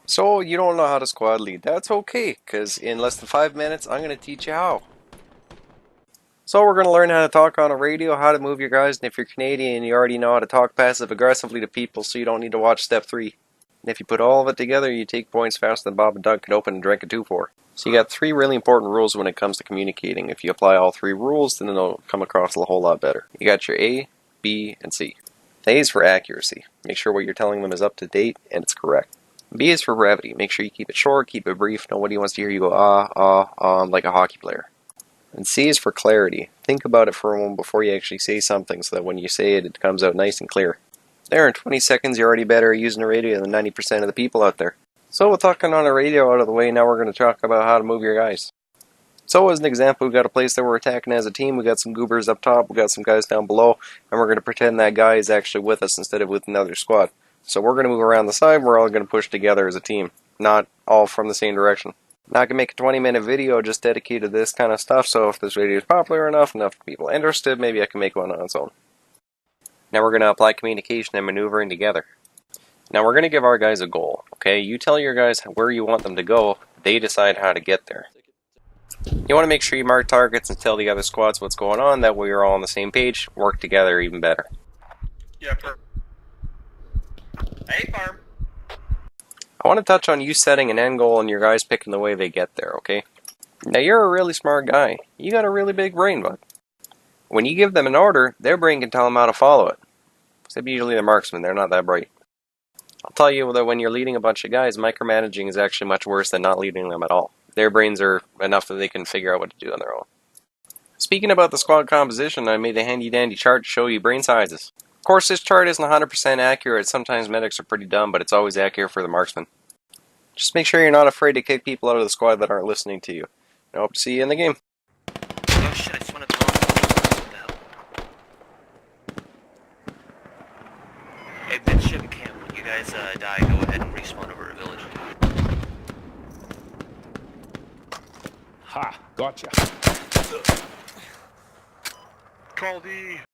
So you don't know how to squad lead. That's okay, because in less than 5 minutes, I'm going to teach you how. So we're going to learn how to talk on a radio, how to move your guys, and if you're Canadian, you already know how to talk passive-aggressively to people, so you don't need to watch step 3. And if you put all of it together, you take points faster than Bob and Doug could open and drink a 2-4. So you got 3 really important rules when it comes to communicating. If you apply all 3 rules, then it'll come across a whole lot better. You got your A, B, and C. The A is for accuracy. Make sure what you're telling them is up to date and it's correct. B is for brevity. Make sure you keep it short, keep it brief. Nobody wants to hear you go like a hockey player. And C is for clarity. Think about it for a moment before you actually say something so that when you say it, it comes out nice and clear. There, in 20 seconds, you're already better at using a radio than 90% of the people out there. So with talking on a radio out of the way, now we're going to talk about how to move your guys. So as an example, we've got a place that we're attacking as a team. We've got some goobers up top, we've got some guys down below, and we're going to pretend that guy is actually with us instead of with another squad. So we're going to move around the side, we're all going to push together as a team, not all from the same direction. Now I can make a 20-minute video just dedicated to this kind of stuff, so if this video is popular enough people interested, maybe I can make one on its own. Now we're going to apply communication and maneuvering together. Now we're going to give our guys a goal, okay? You tell your guys where you want them to go, they decide how to get there. You want to make sure you mark targets and tell the other squads what's going on, that way you're all on the same page, work together even better. Yeah, Hey, farm. I want to touch on you setting an end goal and your guys picking the way they get there, okay? Now you're a really smart guy. You got a really big brain, bud. When you give them an order, their brain can tell them how to follow it. Except usually they're marksmen, they're not that bright. I'll tell you that when you're leading a bunch of guys, micromanaging is actually much worse than not leading them at all. Their brains are enough that they can figure out what to do on their own. Speaking about the squad composition, I made a handy dandy chart to show you brain sizes. Of course, this chart isn't 100% accurate. Sometimes medics are pretty dumb, but it's always accurate for the marksman. Just make sure you're not afraid to kick people out of the squad that aren't listening to you. I hope to see you in the game. Oh shit, I just wanted to what the hell? Hey, midship camp, when you guys die, go ahead and respawn over a village. Ha! Gotcha. Call D.